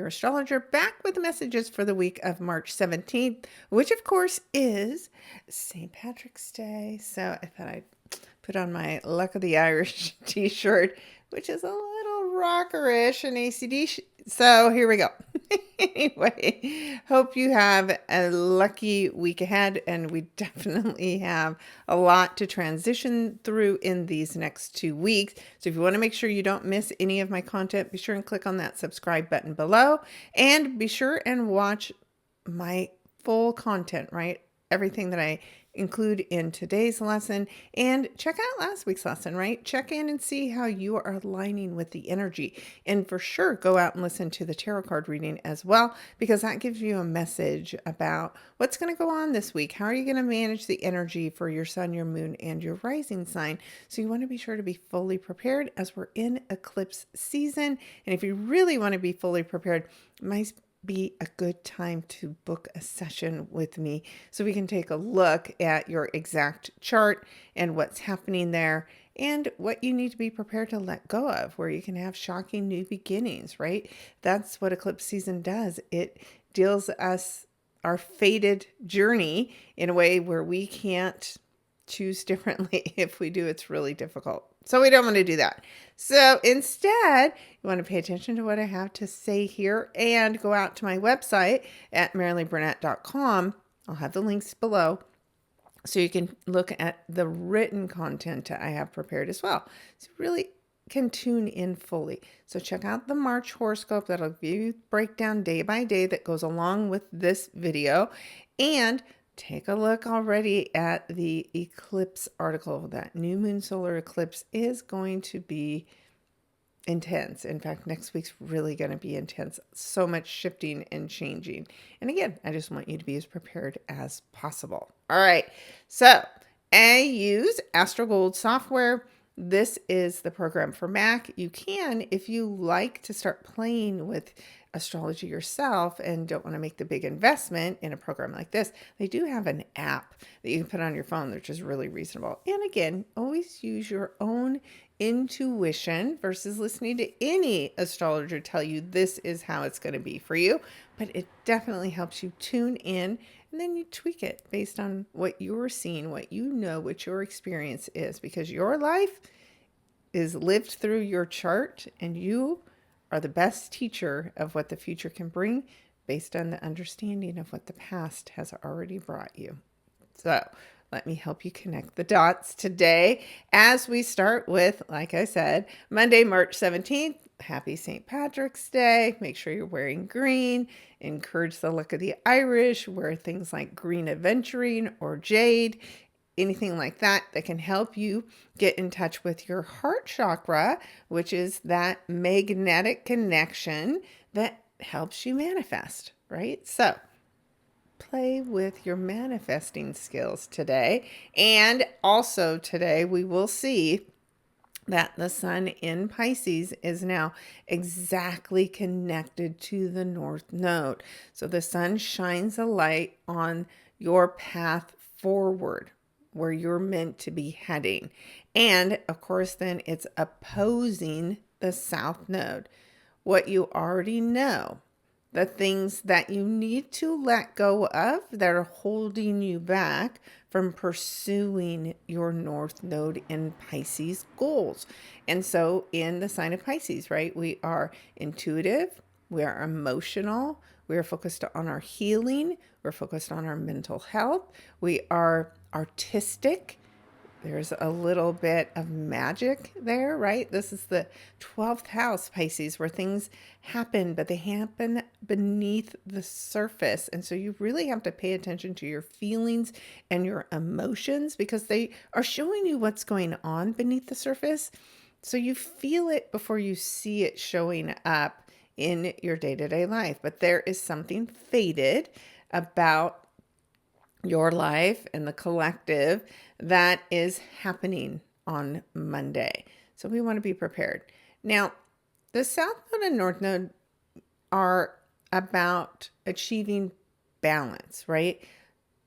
your astrologer, back with the messages for the week of March 17th, which of course is St. Patrick's Day. So I thought I'd put on my Luck of the Irish t-shirt, which is a little rockerish and ACD. So here we go. Anyway, hope you have a lucky week ahead, and we definitely have a lot to transition through in these next 2 weeks. So if you want to make sure you don't miss any of my content, be sure and click on that subscribe button below, and be sure and watch my full content, right? Everything that I include in today's lesson, and check out last week's lesson, right? Check in and see how you are aligning with the energy. And for sure, go out and listen to the tarot card reading as well, because that gives you a message about what's going to go on this week. How are you going to manage the energy for your sun, your moon, and your rising sign? So you want to be sure to be fully prepared as we're in eclipse season. And if you really want to be fully prepared, might be a good time to book a session with me so we can take a look at your exact chart and what's happening there and what you need to be prepared to let go of, where you can have shocking new beginnings, right? That's what eclipse season does. It deals us our fated journey in a way where we can't choose differently. If we do, it's really difficult. So we don't want to do that. So instead, you want to pay attention to what I have to say here and go out to my website at maraleeburnett.com. I'll have the links below so you can look at the written content I have prepared as well. So you really can tune in fully. So check out the March horoscope. That'll give you breakdown day by day that goes along with this video. And take a look already at the eclipse article. That new moon solar eclipse is going to be intense. In fact, next week's really going to be intense. So much shifting and changing. And again, I just want you to be as prepared as possible. All right. So I use AstroGold software. This is the program for Mac. You can, if you like to start playing with astrology yourself and don't want to make the big investment in a program like this, they do have an app that you can put on your phone, which is really reasonable. And again, always use your own intuition versus listening to any astrologer tell you this is how it's going to be for you. But it definitely helps you tune in, and then you tweak it based on what you're seeing, what you know, what your experience is, because your life is lived through your chart, and you are the best teacher of what the future can bring based on the understanding of what the past has already brought you. So let me help you connect the dots today as we start with, like I said, Monday, March 17th. Happy St. Patrick's Day. Make sure you're wearing green. Encourage the luck of the Irish. Wear things like green aventurine or jade. Anything like that can help you get in touch with your heart chakra, which is that magnetic connection that helps you manifest, right? So play with your manifesting skills today. And also today we will see that the sun in Pisces is now exactly connected to the North Node. So the sun shines a light on your path forward, where you're meant to be heading. And of course, then it's opposing the South Node. What you already know, the things that you need to let go of that are holding you back from pursuing your North Node in Pisces goals. And so in the sign of Pisces, right, we are intuitive, we are emotional, we are focused on our healing, we're focused on our mental health, we are artistic. There's a little bit of magic there, right? This is the 12th house, Pisces, where things happen, but they happen beneath the surface. And so you really have to pay attention to your feelings and your emotions, because they are showing you what's going on beneath the surface. So you feel it before you see it showing up in your day-to-day life. But there is something fated about your life and the collective that is happening on Monday. So we want to be prepared. Now, the South Node and North Node are about achieving balance, right?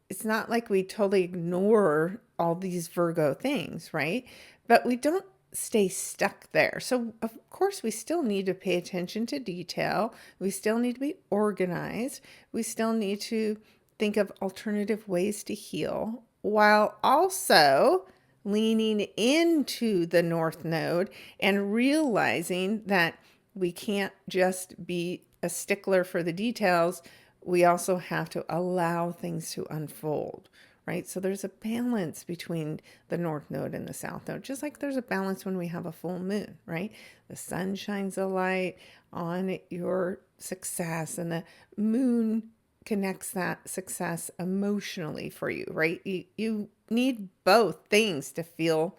It's not like we totally ignore all these Virgo things, right? But we don't stay stuck there. So, of course, we still need to pay attention to detail. We still need to be organized. We still need to think of alternative ways to heal while also leaning into the North Node and realizing that we can't just be a stickler for the details. We also have to allow things to unfold, right? So there's a balance between the North Node and the South Node, just like there's a balance when we have a full moon, right? The sun shines a light on your success, and the moon connects that success emotionally for you, right? You need both things to feel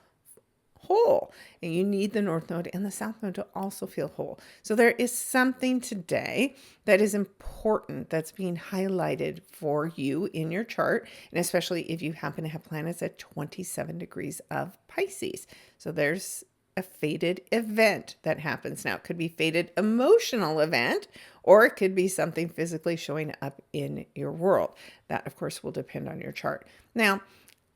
whole, and you need the North Node and the South Node to also feel whole. So there is something today that is important that's being highlighted for you in your chart, and especially if you happen to have planets at 27 degrees of Pisces. So there's a fated event that happens now. It could be fated emotional event, or it could be something physically showing up in your world. That, of course, will depend on your chart. Now,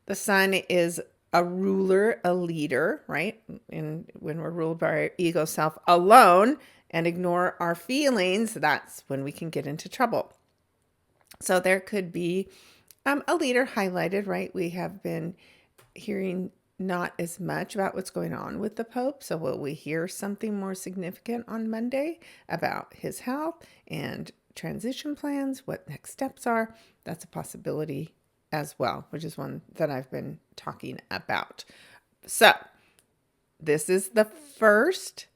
the sun is a ruler, a leader, right? And when we're ruled by our ego self alone and ignore our feelings, that's when we can get into trouble. So there could be a leader highlighted, right? We have been hearing not as much about what's going on with the Pope. So will we hear something more significant on Monday about his health and transition plans, what next steps are? That's a possibility as well, which is one that I've been talking about. So this is the first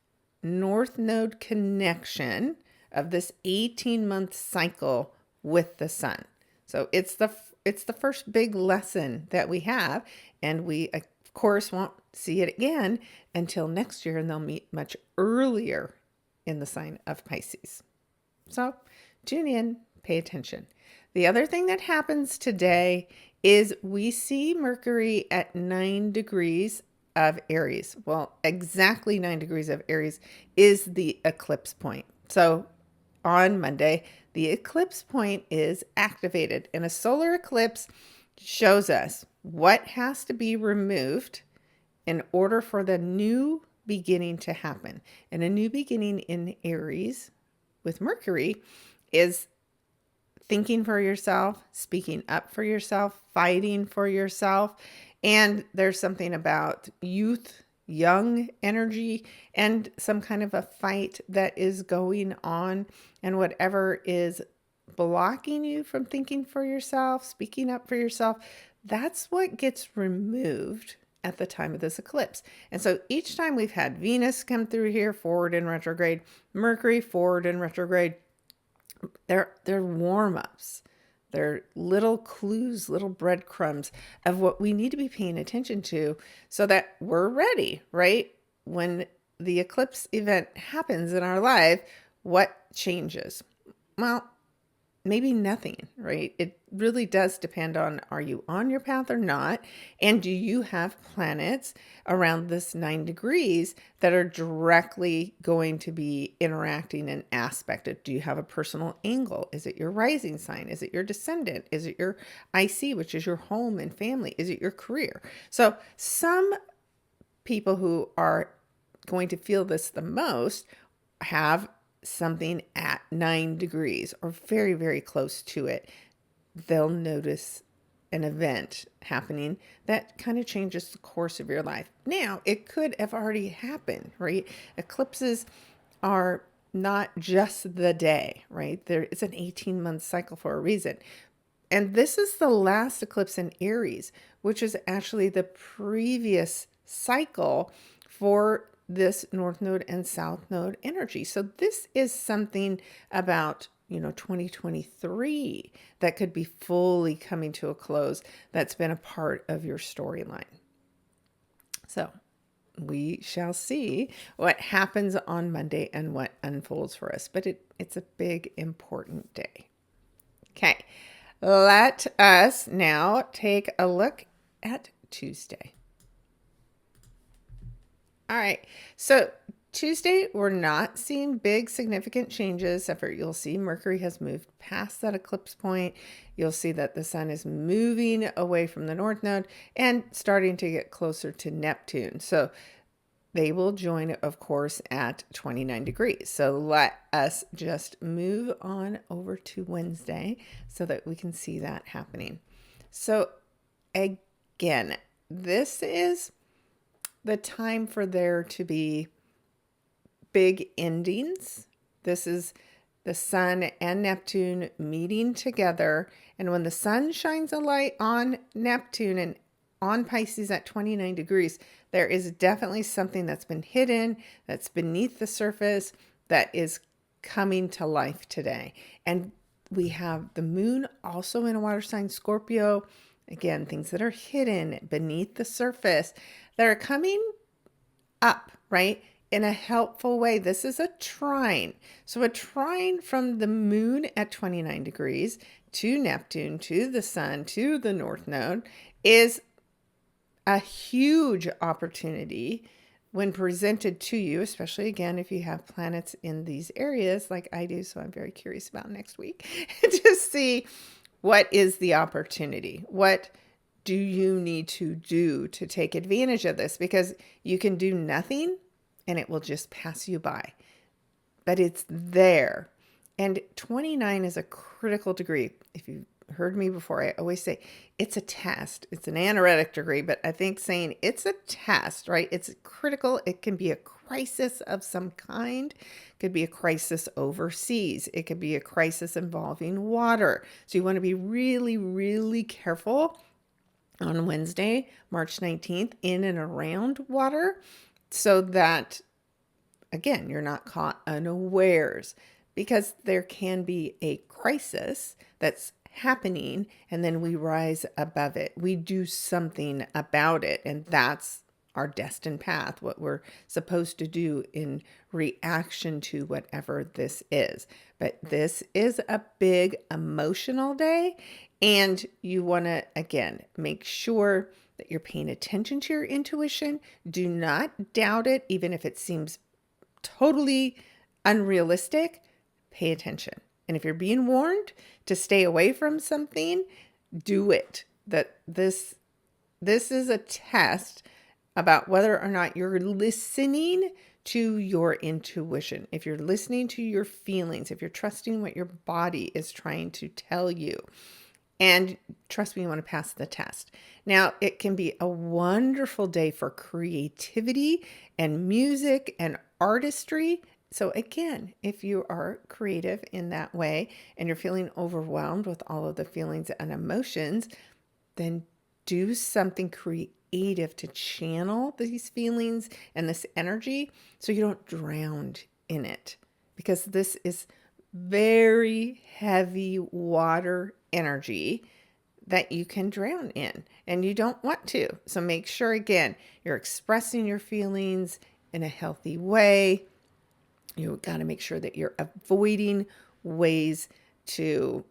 North Node connection of this 18-month cycle with the sun. So it's the first big lesson that we have, and we of course won't see it again until next year, and they'll meet much earlier in the sign of Pisces. So tune in, pay attention. The other thing that happens today is we see Mercury at 9 degrees of Aries. Well, exactly 9 degrees of Aries is the eclipse point. So on Monday, the eclipse point is activated, and a solar eclipse shows us what has to be removed in order for the new beginning to happen. And a new beginning in Aries with Mercury is thinking for yourself, speaking up for yourself, fighting for yourself. And there's something about youth, young energy, and some kind of a fight that is going on. And whatever is blocking you from thinking for yourself, speaking up for yourself, that's what gets removed at the time of this eclipse. And so each time we've had Venus come through here, forward in retrograde, Mercury forward in retrograde, they're warm-ups. They're little clues, little breadcrumbs of what we need to be paying attention to so that we're ready, right? When the eclipse event happens in our life, what changes? Well, maybe nothing, right? It really does depend on, are you on your path or not? And do you have planets around this 9 degrees that are directly going to be interacting and aspected? Do you have a personal angle? Is it your rising sign? Is it your descendant? Is it your IC, which is your home and family? Is it your career? So some people who are going to feel this the most have something at 9 degrees or very, very close to it. They'll notice an event happening that kind of changes the course of your life. Now, it could have already happened, right? Eclipses are not just the day, right? It's an 18-month cycle for a reason. And this is the last eclipse in Aries, which is actually the previous cycle for this North Node and South Node energy. So this is something about, 2023 that could be fully coming to a close that's been a part of your storyline. So we shall see what happens on Monday and what unfolds for us. But it's a big, important day. Okay, let us now take a look at Tuesday. All right, so Tuesday, we're not seeing big significant changes, except for you'll see Mercury has moved past that eclipse point. You'll see that the sun is moving away from the North Node and starting to get closer to Neptune. So they will join, of course, at 29 degrees. So let us just move on over to Wednesday so that we can see that happening. So again, this is the time for there to be big endings. This is the sun and Neptune meeting together. And when the sun shines a light on Neptune and on Pisces at 29 degrees, there is definitely something that's been hidden, that's beneath the surface, that is coming to life today. And we have the moon also in a water sign, Scorpio. Again, things that are hidden beneath the surface that are coming up, right? In a helpful way. This is a trine. So a trine from the moon at 29 degrees to Neptune, to the sun, to the north node is a huge opportunity when presented to you, especially again, if you have planets in these areas like I do. So I'm very curious about next week to see what is the opportunity. What do you need to do to take advantage of this? Because you can do nothing and it will just pass you by. But it's there. And 29 is a critical degree. If you've heard me before, I always say it's a test. It's an anaretic degree, but I think saying it's a test, right? It's critical. It can be a crisis of some kind. It could be a crisis overseas. It could be a crisis involving water. So you want to be really, really careful on Wednesday, March 19th, in and around water so that, again, you're not caught unawares, because there can be a crisis that's happening and then we rise above it. We do something about it, and that's our destined path, what we're supposed to do in reaction to whatever this is. But this is a big emotional day, and you want to, again, make sure that you're paying attention to your intuition. Do not doubt it, even if it seems totally unrealistic. Pay attention. And if you're being warned to stay away from something, do it. That this is a test about whether or not you're listening to your intuition. If you're listening to your feelings, if you're trusting what your body is trying to tell you. And trust me, you want to pass the test. Now, it can be a wonderful day for creativity and music and artistry. So again, if you are creative in that way and you're feeling overwhelmed with all of the feelings and emotions, then do something creative to channel these feelings and this energy so you don't drown in it. Because this is very heavy water energy that you can drown in, and you don't want to. So make sure, again, you're expressing your feelings in a healthy way. You got to make sure that you're avoiding ways to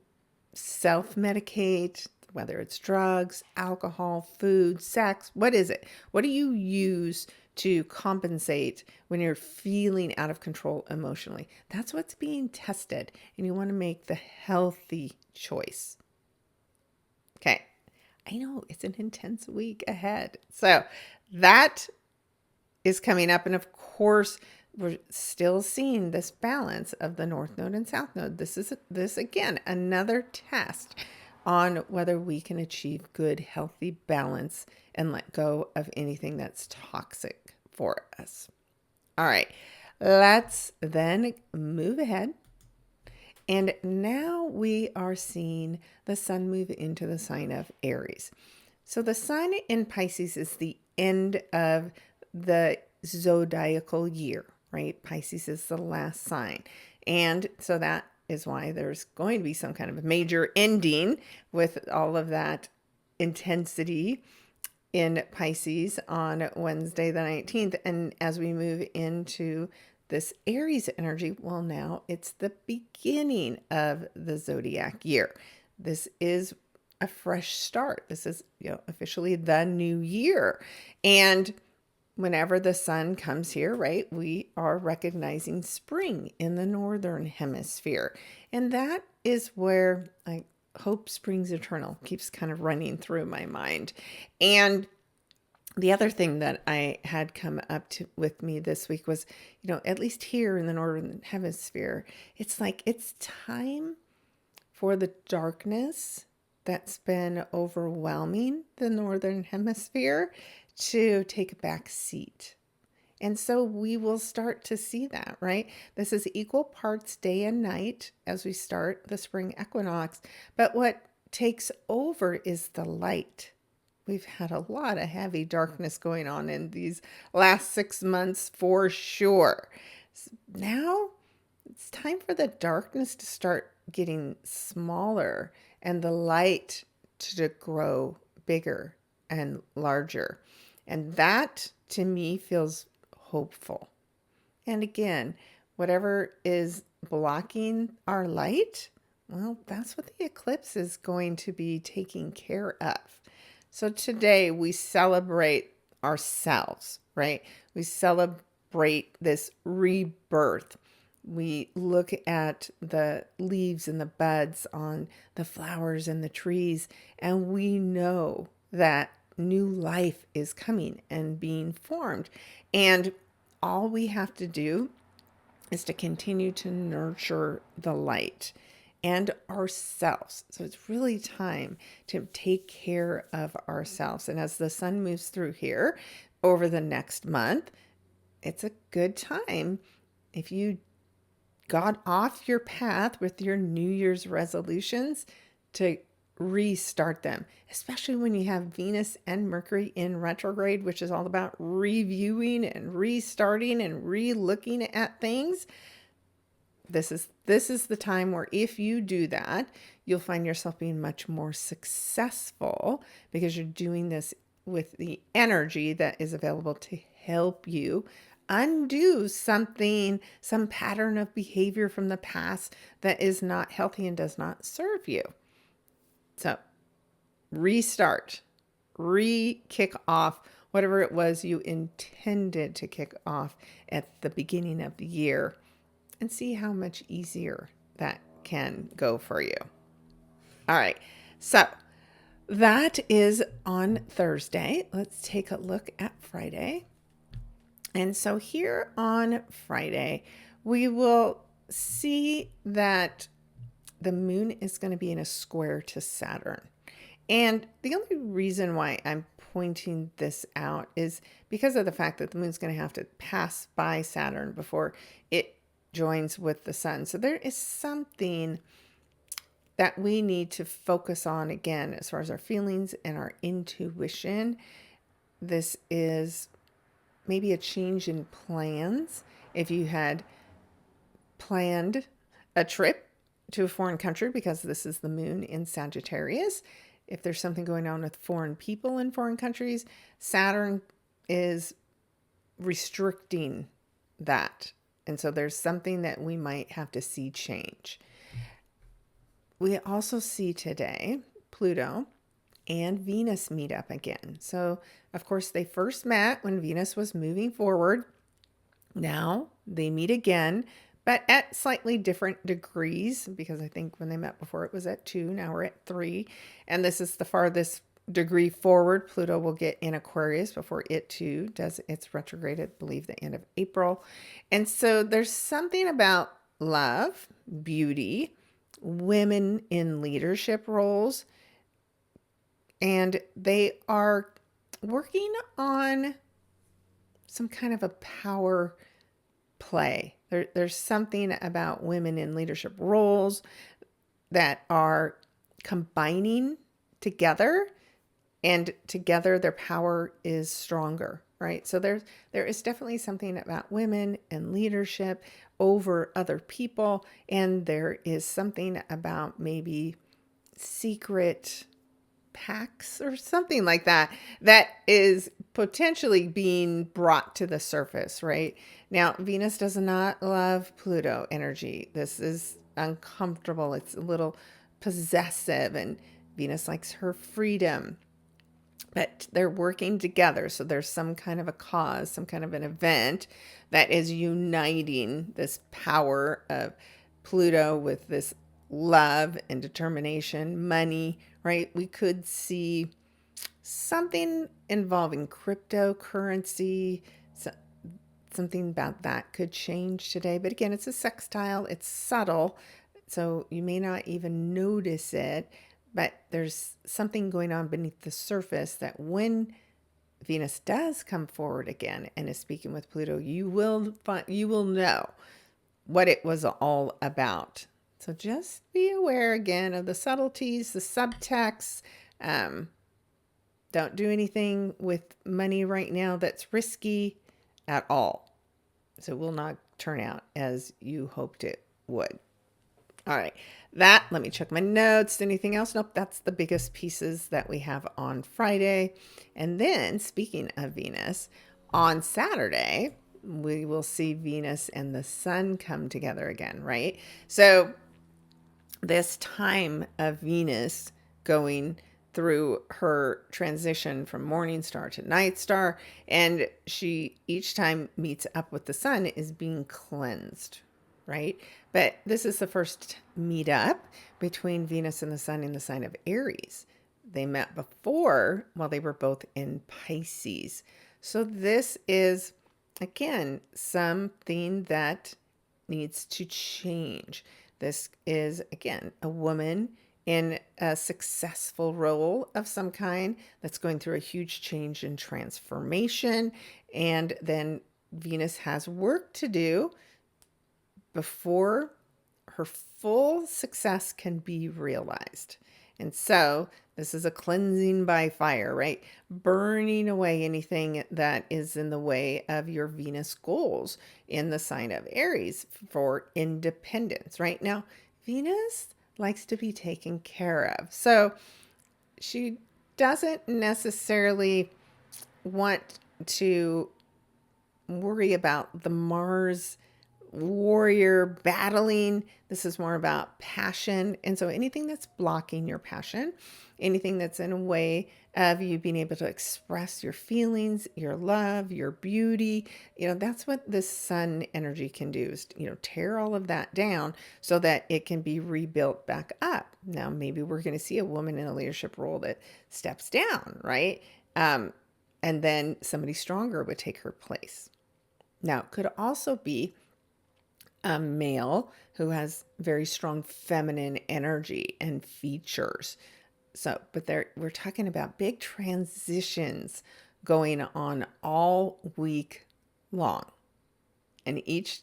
self-medicate, whether it's drugs, alcohol, food, sex. What is it? What do you use to compensate when you're feeling out of control emotionally? That's what's being tested, and you want to make the healthy choice. Okay, I know it's an intense week ahead. So that is coming up. And of course, we're still seeing this balance of the North Node and South Node. This again, another test on whether we can achieve good, healthy balance and let go of anything that's toxic for us. All right, let's then move ahead. And now we are seeing the sun move into the sign of Aries. So the sun in Pisces is the end of the zodiacal year, right? Pisces is the last sign. And so that is why there's going to be some kind of a major ending with all of that intensity in Pisces on Wednesday the 19th. And as we move into this Aries energy, well, now it's the beginning of the zodiac year. This is a fresh start. This is, officially the new year. And whenever the sun comes here, right, we are recognizing spring in the Northern Hemisphere. And that is where I hope springs eternal keeps kind of running through my mind. And The other thing that I had come up to with me this week was, at least here in the Northern Hemisphere, it's like it's time for the darkness that's been overwhelming the Northern Hemisphere to take a back seat. And so we will start to see that, right? This is equal parts day and night as we start the spring equinox. But what takes over is the light. We've had a lot of heavy darkness going on in these last 6 months for sure. Now it's time for the darkness to start getting smaller and the light to grow bigger and larger. And that to me feels hopeful. And again, whatever is blocking our light, well, that's what the eclipse is going to be taking care of. So today we celebrate ourselves, right? We celebrate this rebirth. We look at the leaves and the buds on the flowers and the trees, and we know that new life is coming and being formed. And all we have to do is to continue to nurture the light and ourselves. So it's really time to take care of ourselves. And as the sun moves through here over the next month, it's a good time if you got off your path with your New Year's resolutions to restart them, especially when you have Venus and Mercury in retrograde, which is all about reviewing and restarting and re-looking at things. This is the time where if you do that, you'll find yourself being much more successful because you're doing this with the energy that is available to help you undo something, some pattern of behavior from the past that is not healthy and does not serve you. So restart, kick off whatever it was you intended to kick off at the beginning of the year and see how much easier that can go for you. All right. So that is on Thursday. Let's take a look at Friday. And so here on Friday, we will see that the moon is going to be in a square to Saturn. And the only reason why I'm pointing this out is because of the fact that the moon's going to have to pass by Saturn before it joins with the sun. So there is something that we need to focus on again as far as our feelings and our intuition. This is maybe a change in plans. If you had planned a trip to a foreign country because this is the moon in Sagittarius, if there's something going on with foreign people in foreign countries, Saturn is restricting that. And so there's something that we might have to see change. We also see today Pluto and Venus meet up again. So, of course, they first met when Venus was moving forward. Now they meet again, but at slightly different degrees, because I think when they met before it was at 2, now we're at 3. And this is the farthest degree forward Pluto will get in Aquarius before it too does its retrograde, I believe the end of April. And so there's something about love, beauty, women in leadership roles, and they are working on some kind of a power play. There's something about women in leadership roles that are combining together, and together their power is stronger, right? So there is definitely something about women and leadership over other people, and there is something about maybe secret pacts or something like that that is potentially being brought to the surface, right? Now, Venus does not love Pluto energy. This is uncomfortable. It's a little possessive, and Venus likes her freedom. But they're working together. So there's some kind of a cause, some kind of an event that is uniting this power of Pluto with this love and determination, money, right? We could see something involving cryptocurrency, so, something about that could change today. But again, it's a sextile, it's subtle, so you may not even notice it, but there's something going on beneath the surface that when Venus does come forward again and is speaking with Pluto, you will know what it was all about. So just be aware again of the subtleties, the subtext. Um, don't do anything with money right now that's risky at all. So it will not turn out as you hoped it would. All right. Let me check my notes. Anything else? Nope. That's the biggest pieces that we have on Friday. And then, speaking of Venus, on Saturday, we will see Venus and the Sun come together again, right? So, this time of Venus going through her transition from morning star to night star, and she each time meets up with the Sun is being cleansed, right? But this is the first meetup between Venus and the Sun in the sign of Aries. They met before while they were both in Pisces. So this is, again, something that needs to change. This is, again, a woman in a successful role of some kind that's going through a huge change and transformation. And then Venus has work to do before her full success can be realized. And so this is a cleansing by fire, right? Burning away anything that is in the way of your Venus goals in the sign of Aries for independence. Right now, Venus likes to be taken care of. So she doesn't necessarily want to worry about the Mars warrior battling. This is more about passion. And so anything that's blocking your passion, anything that's in a way of you being able to express your feelings, your love, your beauty, that's what this Sun energy can do is, tear all of that down so that it can be rebuilt back up. Now, maybe we're going to see a woman in a leadership role that steps down, right? And then somebody stronger would take her place. Now, it could also be a male who has very strong feminine energy and features. So, but we're talking about big transitions going on all week long. And each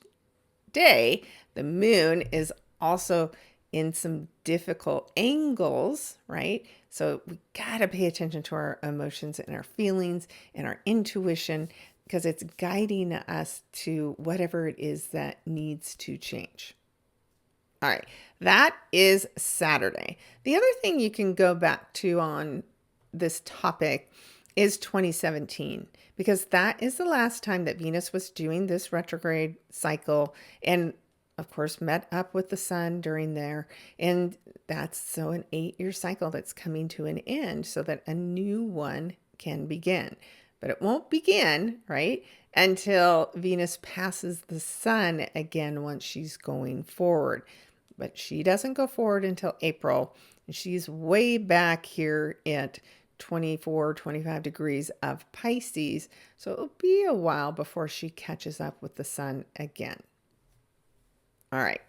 day, the moon is also in some difficult angles, right? So we got to pay attention to our emotions and our feelings and our intuition because it's guiding us to whatever it is that needs to change. All right, that is Saturday. The other thing you can go back to on this topic is 2017, because that is the last time that Venus was doing this retrograde cycle and, of course, met up with the Sun during there. And that's so an 8-year cycle that's coming to an end so that a new one can begin. But it won't begin, right, until Venus passes the Sun again once she's going forward. But she doesn't go forward until April. And she's way back here at 24, 25 degrees of Pisces. So it'll be a while before she catches up with the Sun again. All right,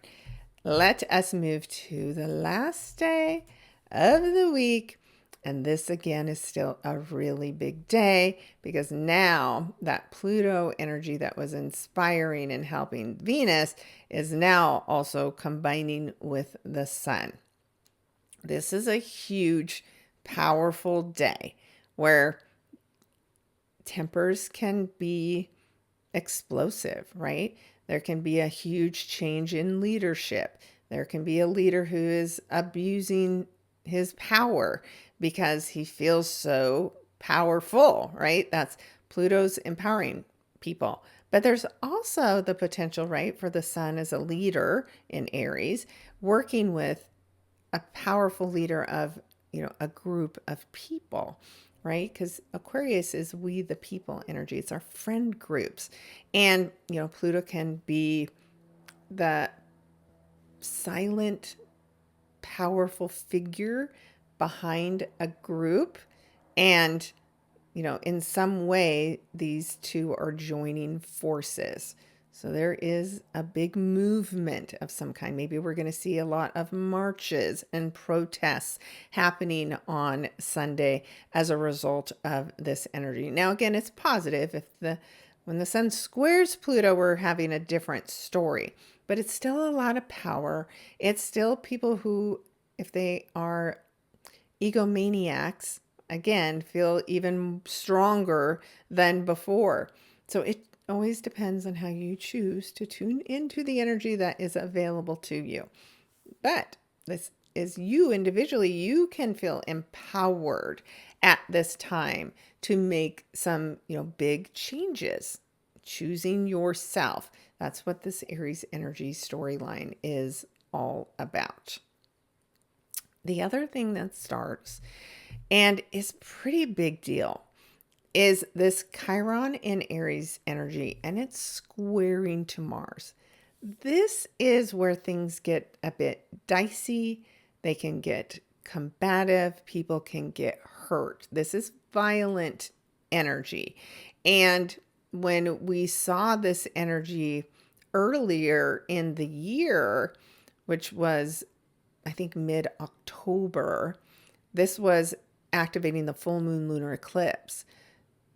let us move to the last day of the week. And this again is still a really big day because now that Pluto energy that was inspiring and helping Venus is now also combining with the Sun. This is a huge, powerful day where tempers can be explosive, right? There can be a huge change in leadership. There can be a leader who is abusing his power because he feels so powerful, right? That's Pluto's empowering people. But there's also the potential, right, for the Sun as a leader in Aries, working with a powerful leader of, a group of people, right? Because Aquarius is we the people energy. It's our friend groups. And, Pluto can be the silent, powerful figure behind a group And, in some way, these two are joining forces. So there is a big movement of some kind. Maybe we're going to see a lot of marches and protests happening on Sunday as a result of this energy. Now, again, it's positive. When the sun squares Pluto, we're having a different story, but it's still a lot of power. It's still people who, if they are egomaniacs, again, feel even stronger than before. So it always depends on how you choose to tune into the energy that is available to you. But this is you individually. You can feel empowered at this time to make some, big changes. Choosing yourself. That's what this Aries energy storyline is all about. The other thing that starts and is pretty big deal is this Chiron in Aries energy, and it's squaring to Mars. This is where things get a bit dicey. They can get combative. People can get hurt. This is violent energy. And when we saw this energy earlier in the year, which was, I think, mid-October, this was activating the full moon lunar eclipse.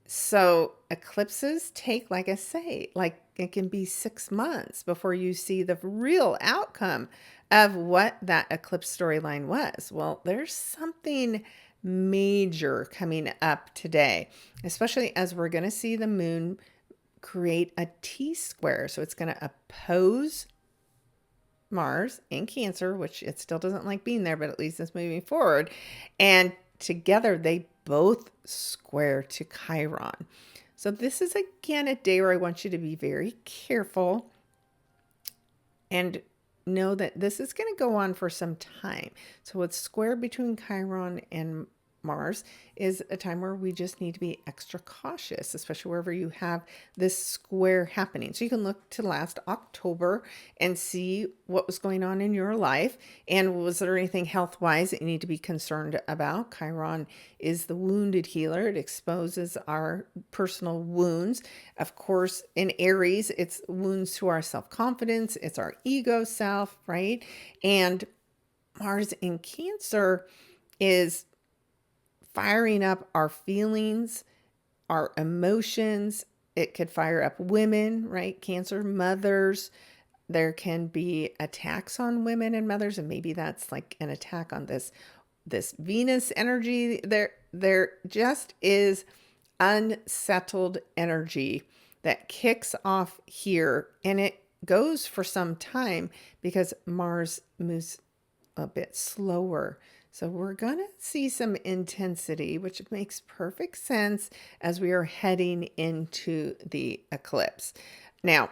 So eclipses take, like I say, like it can be 6 months before you see the real outcome of what that eclipse storyline was. Well, there's something major coming up today, especially as we're going to see the moon create a T-square. So it's going to oppose Mars in Cancer, which it still doesn't like being there, but at least it's moving forward. And together they both square to Chiron. So this is again a day where I want you to be very careful and know that this is going to go on for some time. So what's square between Chiron and Mars is a time where we just need to be extra cautious, especially wherever you have this square happening. So you can look to last October and see what was going on in your life. And was there anything health-wise that you need to be concerned about? Chiron is the wounded healer. It exposes our personal wounds. Of course, in Aries, it's wounds to our self-confidence. It's our ego self, right? And Mars in Cancer is firing up our feelings, our emotions. It could fire up women, right? Cancer mothers. There can be attacks on women and mothers, and maybe that's like an attack on this Venus energy. There just is unsettled energy that kicks off here, and it goes for some time because Mars moves a bit slower. So we're going to see some intensity, which makes perfect sense as we are heading into the eclipse. Now,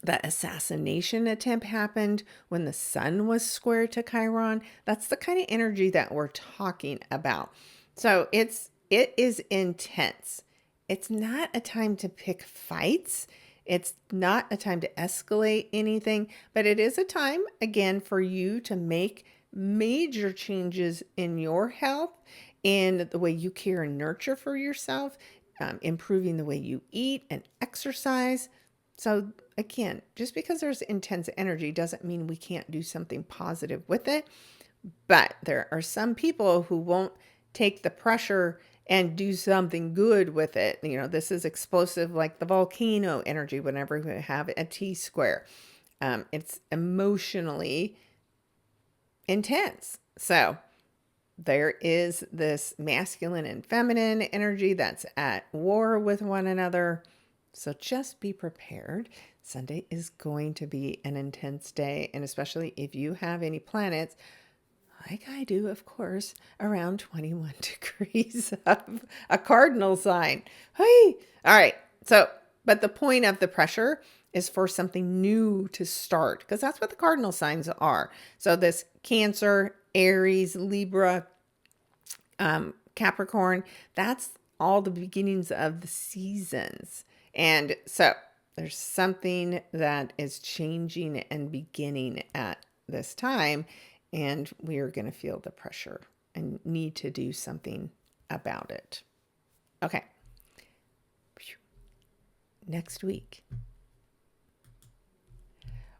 the assassination attempt happened when the sun was square to Chiron. That's the kind of energy that we're talking about. So it is intense. It's not a time to pick fights. It's not a time to escalate anything, but it is a time, again, for you to make major changes in your health, in the way you care and nurture for yourself, improving the way you eat and exercise. So again, just because there's intense energy doesn't mean we can't do something positive with it. But there are some people who won't take the pressure and do something good with it. This is explosive, like the volcano energy whenever we have a T-square. It's emotionally intense. So there is this masculine and feminine energy that's at war with one another. So just be prepared. Sunday is going to be an intense day, and especially if you have any planets, like I do, of course, around 21 degrees of a cardinal sign. Hey! All right. So, but the point of the pressure is for something new to start, because that's what the cardinal signs are. So this Cancer, Aries, Libra, Capricorn, that's all the beginnings of the seasons. And so there's something that is changing and beginning at this time, and we are going to feel the pressure and need to do something about it. Okay. Next week,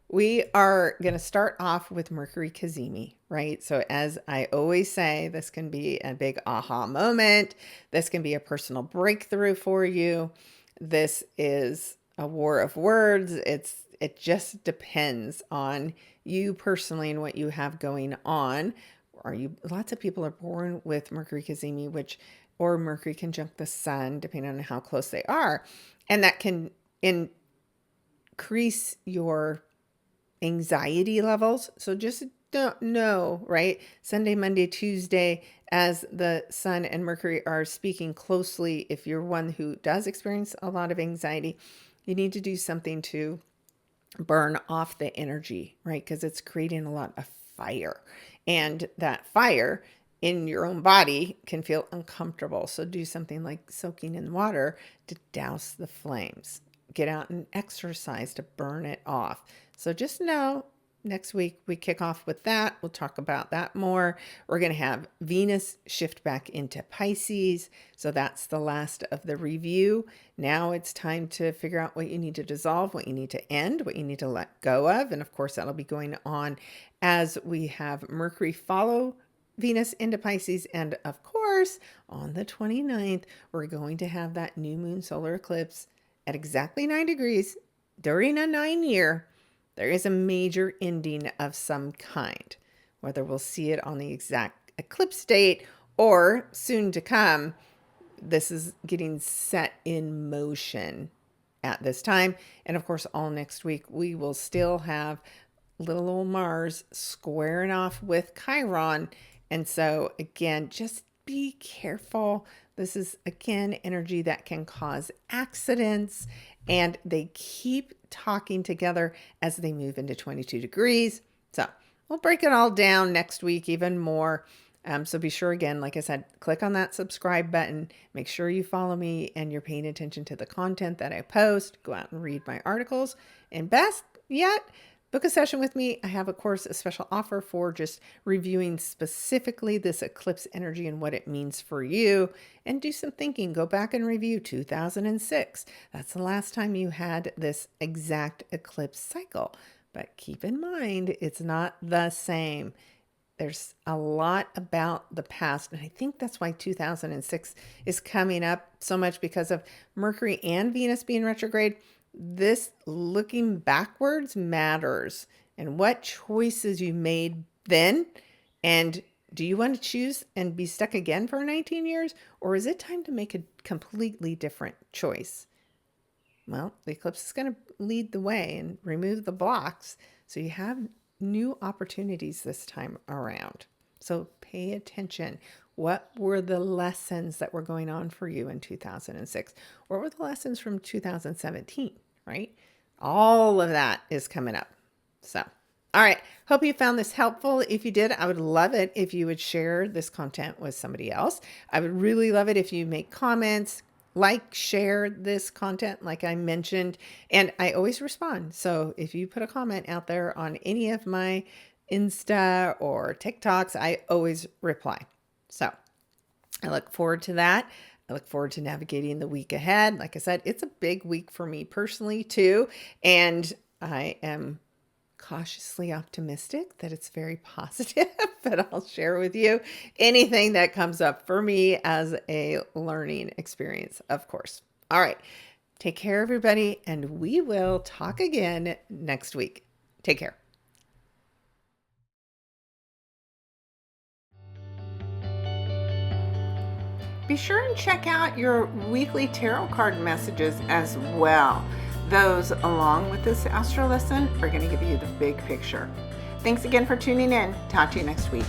we are going to start off with Mercury Cazimi, right? So as I always say, this can be a big aha moment. This can be a personal breakthrough for you. This is a war of words. It just depends on you personally and what you have going on. Lots of people are born with Mercury Cazimi, or Mercury conjunct the sun, depending on how close they are. And that can increase your anxiety levels. So just don't know, right? Sunday, Monday, Tuesday, as the sun and Mercury are speaking closely, if you're one who does experience a lot of anxiety, you need to do something to burn off the energy, right? Because it's creating a lot of fire. And that fire in your own body can feel uncomfortable. So do something like soaking in water to douse the flames. Get out and exercise to burn it off. So just know next week we kick off with that. We'll talk about that more. We're going to have Venus shift back into Pisces. So that's the last of the review. Now it's time to figure out what you need to dissolve, what you need to end, what you need to let go of. And of course, that'll be going on as we have Mercury follow Venus into Pisces. And of course, on the 29th, we're going to have that new moon solar eclipse at exactly 9 degrees during a 9-year. There is a major ending of some kind, whether we'll see it on the exact eclipse date or soon to come. This is getting set in motion at this time. And of course, all next week, we will still have little old Mars squaring off with Chiron. And so again, just be careful. This is, again, energy that can cause accidents, and they keep talking together as they move into 22 degrees. So we'll break it all down next week even more. So be sure, again, like I said, click on that subscribe button. Make sure you follow me and you're paying attention to the content that I post. Go out and read my articles. And best yet, book a session with me. I have, of course, a special offer for just reviewing specifically this eclipse energy and what it means for you, and do some thinking. Go back and review 2006. That's the last time you had this exact eclipse cycle. But keep in mind, it's not the same. There's a lot about the past, and I think that's why 2006 is coming up so much, because of Mercury and Venus being retrograde. This looking backwards matters, and what choices you made then. And do you want to choose and be stuck again for 19 years? Or is it time to make a completely different choice? Well, the eclipse is going to lead the way and remove the blocks. So you have new opportunities this time around. So pay attention. What were the lessons that were going on for you in 2006? What were the lessons from 2017, right? All of that is coming up. So, all right. Hope you found this helpful. If you did, I would love it if you would share this content with somebody else. I would really love it if you make comments, share this content, like I mentioned, and I always respond. So if you put a comment out there on any of my Insta or TikToks, I always reply. So I look forward to that. I look forward to navigating the week ahead. Like I said, it's a big week for me personally too. And I am cautiously optimistic that it's very positive, but I'll share with you anything that comes up for me as a learning experience, of course. All right. Take care, everybody, and we will talk again next week. Take care. Be sure and check out your weekly tarot card messages as well. Those, along with this astro lesson, are going to give you the big picture. Thanks again for tuning in. Talk to you next week.